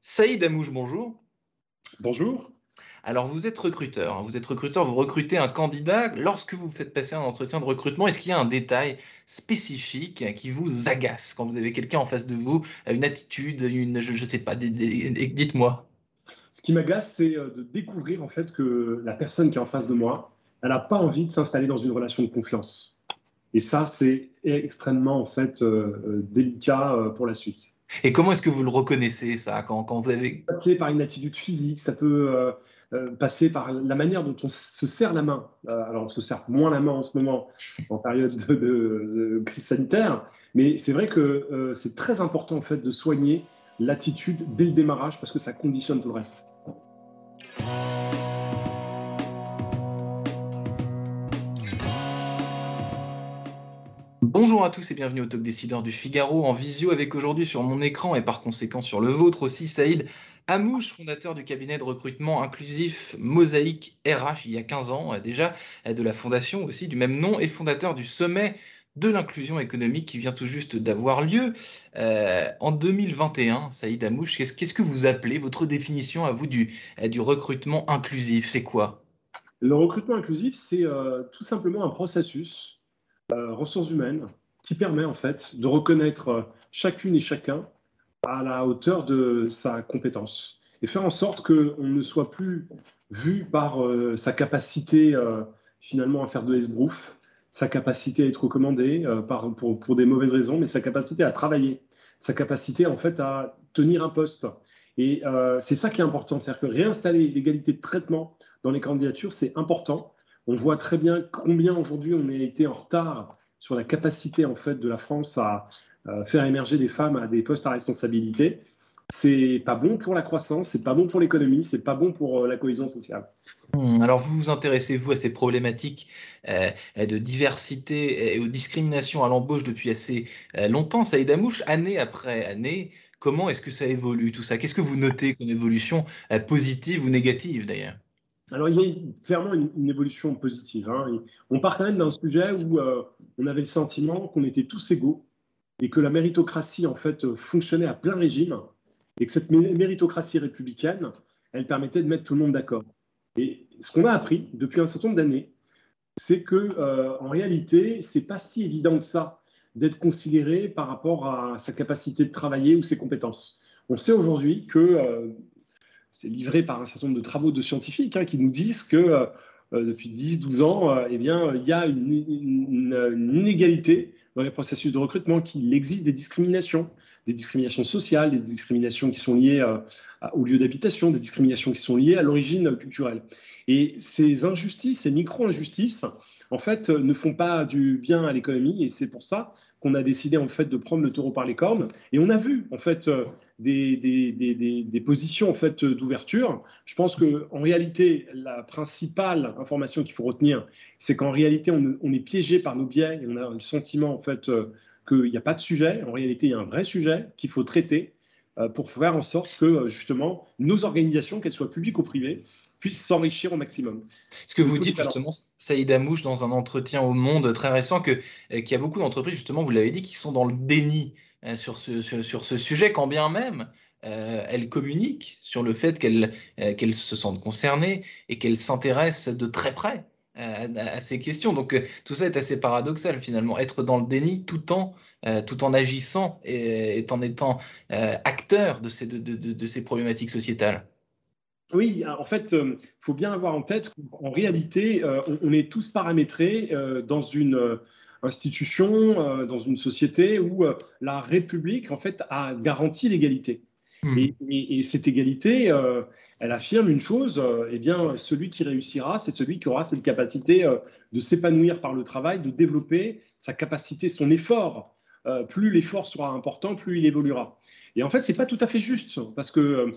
Saïd Amouche, bonjour. Bonjour. Alors vous êtes recruteur, hein. Vous êtes recruteur, vous recrutez un candidat. Lorsque vous faites passer un entretien de recrutement, est-ce qu'il y a un détail spécifique qui vous agace quand vous avez quelqu'un en face de vous, une attitude, je sais pas, dites-moi. Ce qui m'agace, c'est de découvrir en fait que la personne qui est en face de moi, elle n'a pas envie de s'installer dans une relation de confiance. Et ça, c'est extrêmement en fait délicat pour la suite. Et comment est-ce que vous le reconnaissez, ça, quand vous avez... Passer par une attitude physique, ça peut passer par la manière dont on se serre la main. Alors, on se serre moins la main en ce moment, en période de crise sanitaire, mais c'est vrai que c'est très important en fait de soigner l'attitude dès le démarrage parce que ça conditionne tout le reste. Bonjour à tous et bienvenue au Talk Décideur du Figaro en visio avec aujourd'hui sur mon écran et par conséquent sur le vôtre aussi Saïd Amouche, fondateur du cabinet de recrutement inclusif Mosaïque RH il y a 15 ans déjà, de la fondation aussi du même nom et fondateur du sommet de l'inclusion économique qui vient tout juste d'avoir lieu en 2021. Saïd Amouche, qu'est-ce que vous appelez votre définition à vous du recrutement inclusif? C'est quoi? Le recrutement inclusif, c'est tout simplement un processus ressources humaines qui permet en fait de reconnaître chacune et chacun à la hauteur de sa compétence et faire en sorte qu'on ne soit plus vu par sa capacité finalement à faire de l'esbrouf, sa capacité à être recommandé pour des mauvaises raisons, mais sa capacité à travailler, sa capacité en fait à tenir un poste. Et c'est ça qui est important, c'est-à-dire que réinstaller l'égalité de traitement dans les candidatures, c'est important. On voit très bien combien aujourd'hui on a été en retard sur la capacité en fait de la France à faire émerger des femmes à des postes à responsabilité. C'est pas bon pour la croissance, c'est pas bon pour l'économie, c'est pas bon pour la cohésion sociale. Alors vous vous intéressez, vous, à ces problématiques de diversité et aux discriminations à l'embauche depuis assez longtemps, Saïd Amouche, année après année. Comment est-ce que ça évolue tout ça? Qu'est-ce que vous notez comme évolution positive ou négative d'ailleurs? Alors il y a clairement une évolution positive, hein. On part quand même d'un sujet où on avait le sentiment qu'on était tous égaux et que la méritocratie en fait fonctionnait à plein régime et que cette méritocratie républicaine, elle permettait de mettre tout le monde d'accord. Et ce qu'on a appris depuis un certain nombre d'années, c'est que en réalité, c'est pas si évident que ça d'être considéré par rapport à sa capacité de travailler ou ses compétences. On sait aujourd'hui que c'est livré par un certain nombre de travaux de scientifiques qui nous disent que depuis 10-12 ans, eh bien, il y a une inégalité dans les processus de recrutement, qu'il existe des discriminations sociales, des discriminations qui sont liées au lieu d'habitation, des discriminations qui sont liées à l'origine culturelle. Et ces injustices, ces micro-injustices, en fait, ne font pas du bien à l'économie, et c'est pour ça qu'on a décidé en fait de prendre le taureau par les cornes. Et on a vu en fait des positions en fait d'ouverture. Je pense qu'en réalité, la principale information qu'il faut retenir, c'est qu'en réalité, on est piégé par nos biais et on a le sentiment en fait qu'il n'y a pas de sujet. En réalité, il y a un vrai sujet qu'il faut traiter pour faire en sorte que justement nos organisations, qu'elles soient publiques ou privées, puissent s'enrichir au maximum. Ce que Le vous dites polyvalent. justement, Saïd Amouche, dans un entretien au Monde très récent, qu'il y a beaucoup d'entreprises, justement, vous l'avez dit, qui sont dans le déni sur ce sujet, quand bien même elles communiquent sur le fait qu'elles se sentent concernées et qu'elles s'intéressent de très près à ces questions. Donc tout ça est assez paradoxal finalement, être dans le déni tout en agissant et en étant acteur de ces problématiques sociétales. Oui, en fait, il faut bien avoir en tête qu'en réalité, on est tous paramétrés dans une institution, dans une société où la République, en fait, a garanti l'égalité. Hmm. Et cette égalité, elle affirme une chose, eh bien, celui qui réussira, c'est celui qui aura cette capacité de s'épanouir par le travail, de développer sa capacité, son effort. Plus l'effort sera important, plus il évoluera. Et en fait, c'est pas tout à fait juste, parce que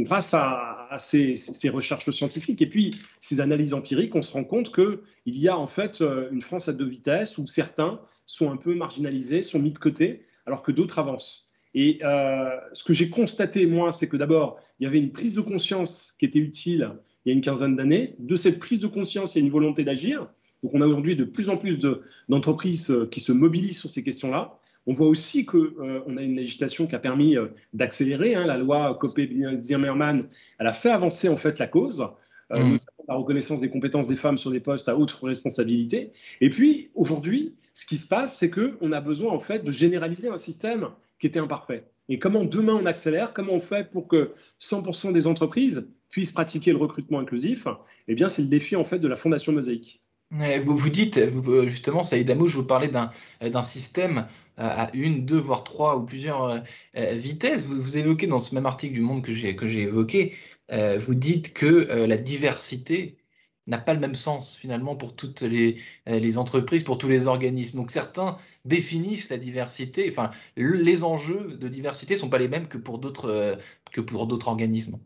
grâce à ces recherches scientifiques et puis ces analyses empiriques, on se rend compte qu'il y a en fait une France à deux vitesses où certains sont un peu marginalisés, sont mis de côté, alors que d'autres avancent. Et ce que j'ai constaté, moi, c'est que d'abord, il y avait une prise de conscience qui était utile il y a une quinzaine d'années. De cette prise de conscience, il y a une volonté d'agir. Donc, on a aujourd'hui de plus en plus d'entreprises qui se mobilisent sur ces questions-là. On voit aussi qu'on a une législation qui a permis d'accélérer. La loi Copé-Zimmermann, elle a fait avancer en fait la cause, notamment la reconnaissance des compétences des femmes sur des postes à haute responsabilité. Et puis aujourd'hui, ce qui se passe, c'est qu'on a besoin en fait de généraliser un système qui était imparfait. Et comment demain on accélère, comment on fait pour que 100% des entreprises puissent pratiquer le recrutement inclusif? Eh bien, c'est le défi en fait de la Fondation Mosaïque. Vous dites, justement, Saïd Amouche, vous parlez d'un système à une, deux, voire trois ou plusieurs vitesses. Vous évoquez dans ce même article du Monde que j'ai évoqué, vous dites que la diversité n'a pas le même sens finalement pour toutes les entreprises, pour tous les organismes. Donc certains définissent la diversité, enfin les enjeux de diversité ne sont pas les mêmes que pour d'autres organismes.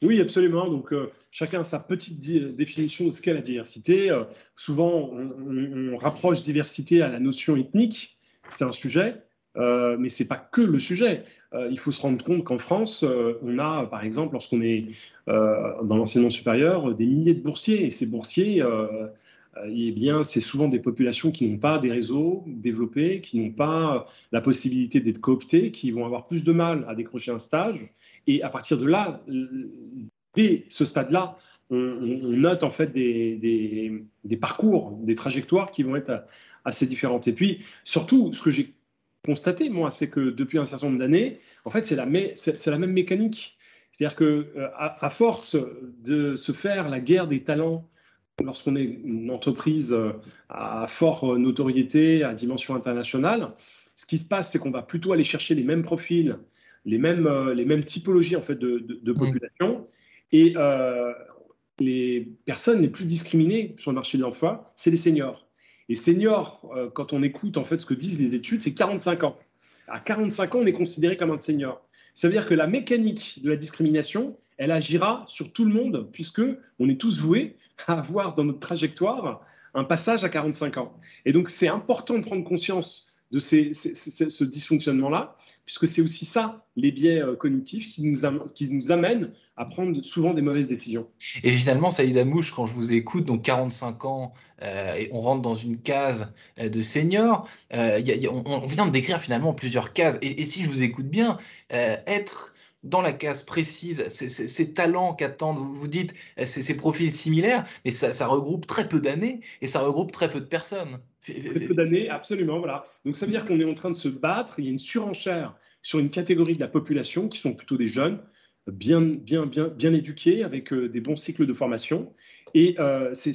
Oui, absolument. Donc, chacun a sa petite définition de ce qu'est la diversité. Souvent, on rapproche diversité à la notion ethnique. C'est un sujet, mais c'est pas que le sujet. Il faut se rendre compte qu'en France, on a, par exemple, lorsqu'on est dans l'enseignement supérieur, des milliers de boursiers. Et ces boursiers, eh bien, c'est souvent des populations qui n'ont pas des réseaux développés, qui n'ont pas la possibilité d'être cooptées, qui vont avoir plus de mal à décrocher un stage. Et à partir de là, dès ce stade-là, on note en fait des parcours, des trajectoires qui vont être assez différentes. Et puis, surtout, ce que j'ai constaté, moi, c'est que depuis un certain nombre d'années, en fait, c'est la même mécanique. C'est-à-dire qu'à force de se faire la guerre des talents lorsqu'on est une entreprise à forte notoriété, à dimension internationale, ce qui se passe, c'est qu'on va plutôt aller chercher les mêmes profils, les mêmes typologies en fait, de Mm. population. Et les personnes les plus discriminées sur le marché de l'emploi, c'est les seniors. Et seniors, quand on écoute en fait ce que disent les études, c'est 45 ans. À 45 ans, on est considéré comme un senior. Ça veut dire que la mécanique de la discrimination, elle agira sur tout le monde, puisque on est tous voués à avoir dans notre trajectoire un passage à 45 ans. Et donc, c'est important de prendre conscience de ce dysfonctionnement-là, puisque c'est aussi ça, les biais cognitifs, qui nous amènent à prendre souvent des mauvaises décisions. Et finalement, Saïd Amouche, quand je vous écoute, donc 45 ans, et on rentre dans une case de senior, on vient de décrire finalement plusieurs cases. Et si je vous écoute bien, être dans la case précise, ces talents qu'attendent, vous dites, ces profils similaires, mais ça regroupe très peu d'années et ça regroupe très peu de personnes. Très peu d'années, absolument, voilà. Donc ça veut dire qu'on est en train de se battre, il y a une surenchère sur une catégorie de la population qui sont plutôt des jeunes, bien éduqués, avec des bons cycles de formation. Et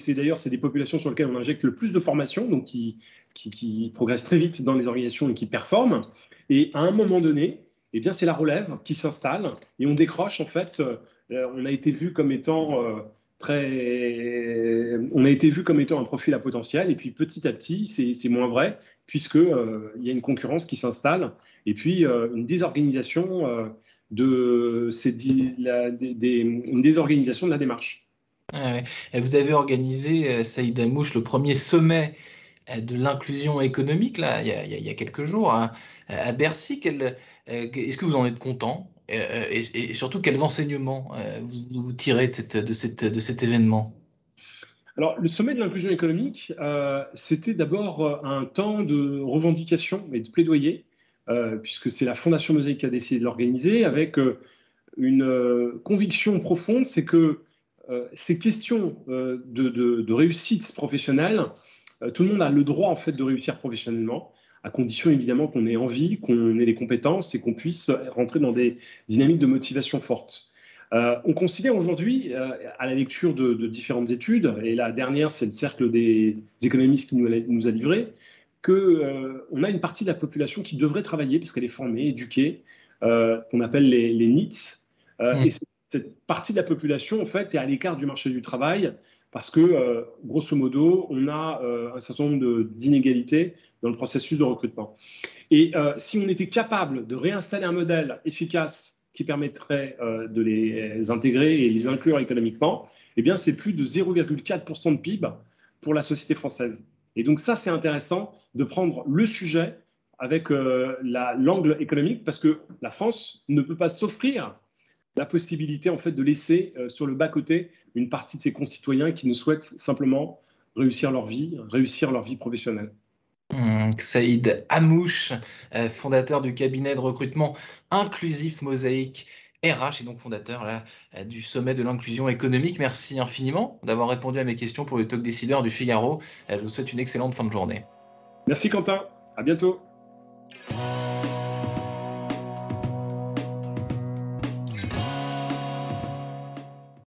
d'ailleurs, c'est des populations sur lesquelles on injecte le plus de formation, donc qui progressent très vite dans les organisations et qui performent. Et à un moment donné, eh bien, c'est la relève qui s'installe et on décroche, en fait, on a été vu comme étant on a été vu comme étant un profil à potentiel, et puis petit à petit, c'est moins vrai, puisque il y a une concurrence qui s'installe, et puis une désorganisation une désorganisation de la démarche. Ah ouais. Et vous avez organisé, Saïd Amouche, le premier sommet de l'inclusion économique, là, il y a quelques jours, hein, à Bercy. Est-ce que vous en êtes content? Et surtout, quels enseignements vous tirez de cet événement? Alors, le sommet de l'inclusion économique, c'était d'abord un temps de revendication et de plaidoyer, puisque c'est la Fondation Mosaïque qui a décidé de l'organiser, avec une conviction profonde, c'est que ces questions de réussite professionnelle, tout le monde a le droit en fait de réussir professionnellement, à condition évidemment qu'on ait envie, qu'on ait les compétences et qu'on puisse rentrer dans des dynamiques de motivation fortes. On considère aujourd'hui, à la lecture de différentes études, et la dernière, c'est le cercle des économistes qui nous a livré, qu'on a une partie de la population qui devrait travailler parce qu'elle est formée, éduquée, qu'on appelle les NEETs. Et Hmm. cette partie de la population, en fait, est à l'écart du marché du travail parce que, grosso modo, on a un certain nombre d'inégalités dans le processus de recrutement. Et si on était capable de réinstaller un modèle efficace qui permettrait de les intégrer et les inclure économiquement, eh bien, c'est plus de 0,4% de PIB pour la société française. Et donc ça, c'est intéressant de prendre le sujet avec l'angle économique parce que la France ne peut pas s'offrir la possibilité en fait de laisser sur le bas-côté une partie de ses concitoyens qui ne souhaitent simplement réussir leur vie professionnelle. Saïd Hamouche, fondateur du cabinet de recrutement inclusif Mosaïque RH et donc fondateur là, du sommet de l'inclusion économique. Merci infiniment d'avoir répondu à mes questions pour le Talk Décideur du Figaro. Je vous souhaite une excellente fin de journée. Merci Quentin, à bientôt.